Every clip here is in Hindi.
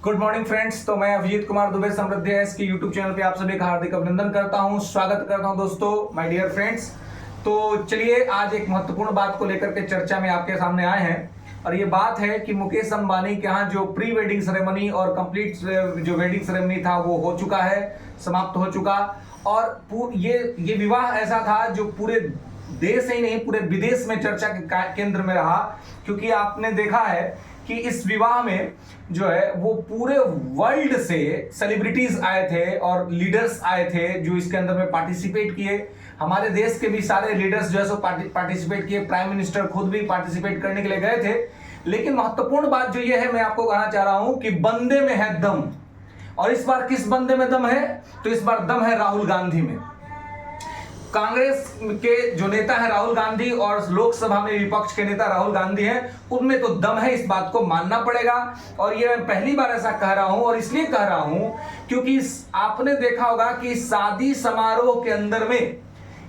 Good morning friends. तो मैं अभिजीत कुमार दुबे समृद्धि के यूट्यूब चैनल पे आप सभी का हार्दिक अभिनंदन करता हूं, स्वागत करता हूं दोस्तों, माय डियर फ्रेंड्स। तो चलिए आज एक महत्वपूर्ण बात को लेकर के चर्चा में आपके सामने आए हैं और ये बात है कि मुकेश अंबानी के यहाँ जो प्री वेडिंग सेरेमनी और कंप्लीट जो वेडिंग सेरेमनी था वो हो चुका है, समाप्त हो चुका। और ये विवाह ऐसा था जो पूरे देश ही नहीं पूरे विदेश में चर्चा के केंद्र में रहा, क्योंकि आपने देखा है कि इस विवाह में जो है वो पूरे वर्ल्ड से सेलिब्रिटीज आए थे और लीडर्स आए थे जो इसके अंदर में पार्टिसिपेट किए। हमारे देश के भी सारे लीडर्स जो है सो पार्टिसिपेट किए, प्राइम मिनिस्टर खुद भी पार्टिसिपेट करने के लिए गए थे। लेकिन महत्वपूर्ण बात जो ये है, मैं आपको कहना चाह रहा हूं कि बंदे में है दम। और इस बार किस बंदे में दम है? तो इस बार दम है राहुल गांधी में। कांग्रेस के जो नेता है राहुल गांधी और लोकसभा में विपक्ष के नेता राहुल गांधी हैं, उनमें तो दम है, इस बात को मानना पड़ेगा। और ये मैं पहली बार ऐसा कह रहा हूं, और इसलिए कह रहा हूं क्योंकि आपने देखा होगा कि शादी समारोह के अंदर में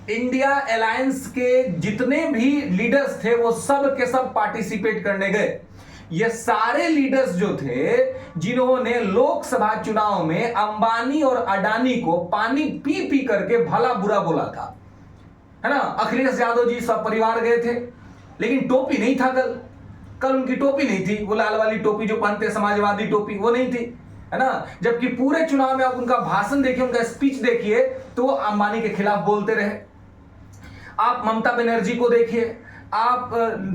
इंडिया अलायंस के जितने भी लीडर्स थे वो सब के सब पार्टिसिपेट करने गए। ये सारे लीडर्स जो थे जिन्होंने लोकसभा चुनाव में अंबानी और अडानी को पानी पी पी करके भला बुरा बोला था, है ना। अखिलेश यादव जी सब परिवार गए थे, लेकिन टोपी नहीं था। कल उनकी टोपी नहीं थी, वो लाल वाली टोपी जो पहनते समाजवादी टोपी, वो नहीं थी, है ना। जबकि पूरे चुनाव में आप उनका भाषण देखिए, उनका स्पीच देखिए, तो वो अंबानी के खिलाफ बोलते रहे। आप ममता बनर्जी को देखिए, आप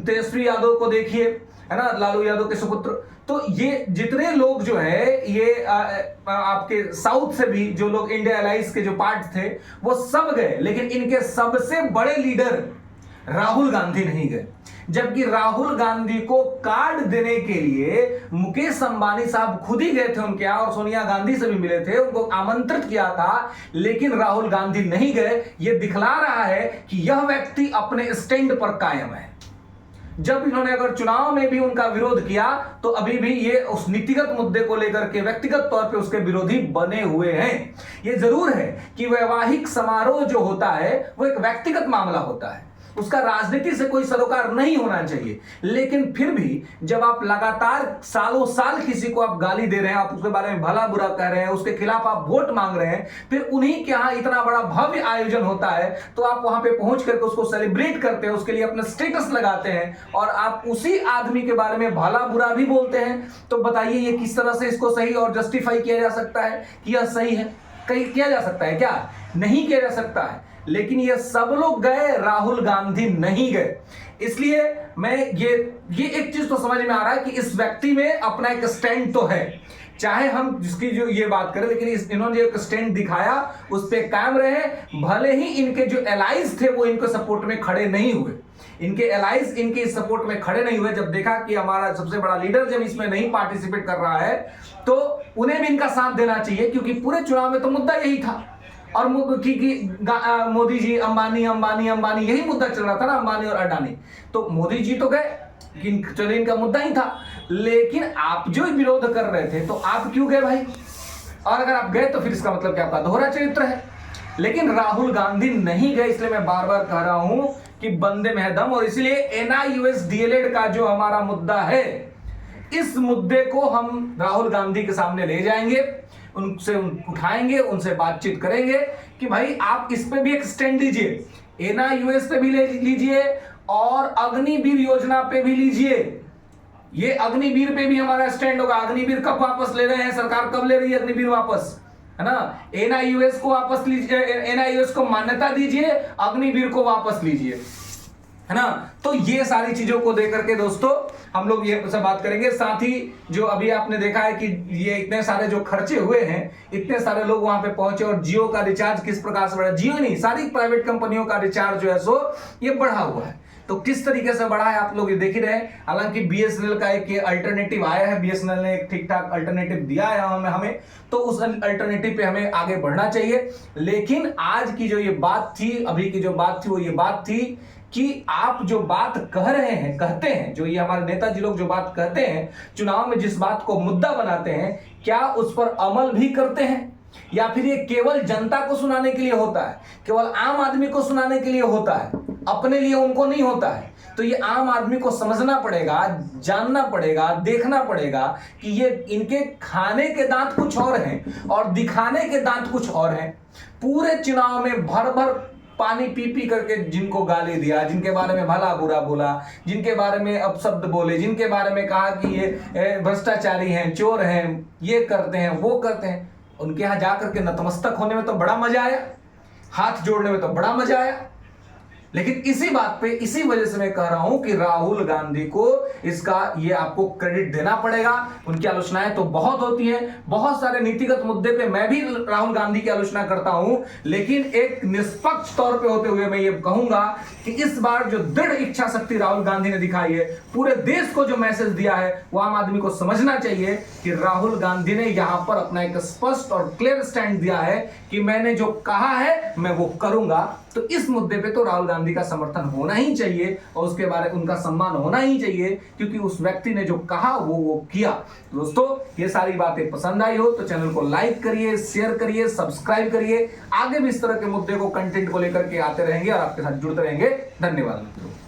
तेजस्वी यादव को देखिए, है ना, लालू यादव के सुपुत्र। तो ये जितने लोग जो है ये आपके साउथ से भी जो लोग इंडिया अलायंस के जो पार्ट थे वो सब गए, लेकिन इनके सबसे बड़े लीडर राहुल गांधी नहीं गए। जबकि राहुल गांधी को कार्ड देने के लिए मुकेश अंबानी साहब खुद ही गए थे उनके यहां, और सोनिया गांधी से भी मिले थे, उनको आमंत्रित किया था, लेकिन राहुल गांधी नहीं गए। यह दिखला रहा है कि यह व्यक्ति अपने स्टैंड पर कायम है। जब इन्होंने अगर चुनाव में भी उनका विरोध किया तो अभी भी ये उस नीतिगत मुद्दे को लेकर के व्यक्तिगत तौर पे उसके विरोधी बने हुए हैं। ये जरूर है कि वैवाहिक समारोह जो होता है वो एक व्यक्तिगत मामला होता है, उसका राजनीति से कोई सरोकार नहीं होना चाहिए। लेकिन फिर भी जब आप लगातार सालों साल किसी को आप गाली दे रहे हैं, आप उसके बारे में भला बुरा कह रहे हैं, उसके खिलाफ आप वोट मांग रहे हैं, फिर उन्हीं के यहाँ इतना बड़ा भव्य आयोजन होता है तो आप वहां पे पहुंच करके उसको सेलिब्रेट करते हैं, उसके लिए अपना स्टेटस लगाते हैं और आप उसी आदमी के बारे में भला बुरा भी बोलते हैं। तो बताइए ये किस तरह से इसको सही और जस्टिफाई किया जा सकता है कि यह सही है? कहीं किया जा सकता है क्या? नहीं किया जा सकता है। लेकिन ये सब लोग गए, राहुल गांधी नहीं गए। इसलिए मैं ये एक चीज तो समझ में आ रहा है कि इस व्यक्ति में अपना एक स्टैंड तो है, चाहे हम जिसकी जो ये बात करें, लेकिन इन्होंने जो एक स्टैंड दिखाया उस पे कायम रहे। भले ही इनके जो एलाइज थे वो इनके सपोर्ट में खड़े नहीं हुए, इनके एलाइज इनके सपोर्ट में खड़े नहीं हुए। जब देखा कि हमारा सबसे बड़ा लीडर जब इसमें नहीं पार्टिसिपेट कर रहा है तो उन्हें भी इनका साथ देना चाहिए, क्योंकि पूरे चुनाव में तो मुद्दा यही था। और मोदी जी अंबानी अंबानी अंबानी यही मुद्दा चल रहा था ना, अंबानी और अडानी। तो मोदी जी तो गए, चलिए इनका मुद्दा ही था, लेकिन आप जो विरोध कर रहे थे तो आप क्यों गए भाई? और अगर आप गए तो फिर इसका मतलब क्या? आपका दोहरा चरित्र है। लेकिन राहुल गांधी नहीं गए, इसलिए मैं बार बार कह रहा हूं कि बंदे में है दम। और इसलिए एनआईयूएस डीएलएड का जो हमारा मुद्दा है, इस मुद्दे को हम राहुल गांधी के सामने ले जाएंगे, उनसे उठाएंगे, उनसे बातचीत करेंगे कि भाई आप इस पे भी एक स्टैंड लीजिए, एनआईयूएस पे भी ले लीजिए और अग्निवीर योजना पे भी लीजिए। ये अग्निवीर पे भी हमारा स्टैंड होगा। अग्निवीर कब वापस ले रहे हैं, सरकार कब ले रही है अग्निवीर वापस, है ना। एनआईयूएस को वापस लीजिए, एनआईयूएस को मान्यता दीजिए, अग्निवीर को वापस लीजिए, है ना। तो ये सारी चीजों को देकर के दोस्तों हम लोग ये सब बात करेंगे। साथ ही जो अभी आपने देखा है कि ये इतने सारे जो खर्चे हुए हैं, इतने सारे लोग वहां पे पहुंचे, और जियो का रिचार्ज किस प्रकार से बढ़ा, जियो नहीं सारी प्राइवेट कंपनियों का रिचार्ज जो है सो ये बढ़ा हुआ है। तो किस तरीके से बढ़ा है आप लोग ये देख ही रहे हैं। हालांकि बीएसएनएल का एक अल्टरनेटिव आया है, बीएसएनएल ने एक ठीक ठाक अल्टरनेटिव दिया है हमें, तो उस अल्टरनेटिव पे हमें आगे बढ़ना चाहिए। लेकिन आज की जो ये बात थी, अभी की जो बात थी, वो ये बात थी कि आप जो बात कह रहे हैं, कहते हैं, जो ये हमारे नेताजी लोग जो बात कहते हैं, चुनाव में जिस बात को मुद्दा बनाते हैं, क्या उस पर अमल भी करते हैं, या फिर ये केवल जनता को सुनाने के लिए होता है, केवल आम आदमी को सुनाने के लिए होता है? अपने लिए उनको नहीं होता है। तो ये आम आदमी को समझना पड़ेगा, जानना पड़ेगा, देखना पड़ेगा कि ये इनके खाने के दांत कुछ और हैं और दिखाने के दांत कुछ और हैं। पूरे चुनाव में भर भर पानी पी पी करके जिनको गाली दिया, जिनके बारे में भला बुरा बोला, जिनके बारे में अपशब्द बोले, जिनके बारे में कहा कि ये भ्रष्टाचारी हैं, चोर हैं, ये करते हैं, वो करते हैं, उनके यहां जाकर के नतमस्तक होने में तो बड़ा मजा आया, हाथ जोड़ने में तो बड़ा मजा आया। लेकिन इसी बात पे, इसी वजह से मैं कह रहा हूं कि राहुल गांधी को इसका ये आपको क्रेडिट देना पड़ेगा। उनकी आलोचनाएं तो बहुत होती हैं, बहुत सारे नीतिगत मुद्दे पे मैं भी राहुल गांधी की आलोचना करता हूं, लेकिन एक निष्पक्ष तौर पे होते हुए मैं ये कहूंगा कि इस बार जो दृढ़ इच्छा शक्ति राहुल गांधी ने दिखाई है, पूरे देश को जो मैसेज दिया है, वो आम आदमी को समझना चाहिए कि राहुल गांधी ने यहां पर अपना एक स्पष्ट और क्लियर स्टैंड दिया है कि मैंने जो कहा है मैं वो करूंगा। तो इस मुद्दे पे तो राहुल गांधी का समर्थन होना ही चाहिए और उसके बारे में उनका सम्मान होना ही चाहिए, क्योंकि उस व्यक्ति ने जो कहा वो किया। दोस्तों, ये सारी बातें पसंद आई हो तो चैनल को लाइक करिए, शेयर करिए, सब्सक्राइब करिए। आगे भी इस तरह के मुद्दे को, कंटेंट को लेकर के आते रहेंगे और आपके साथ जुड़ते रहेंगे। धन्यवाद मित्रों।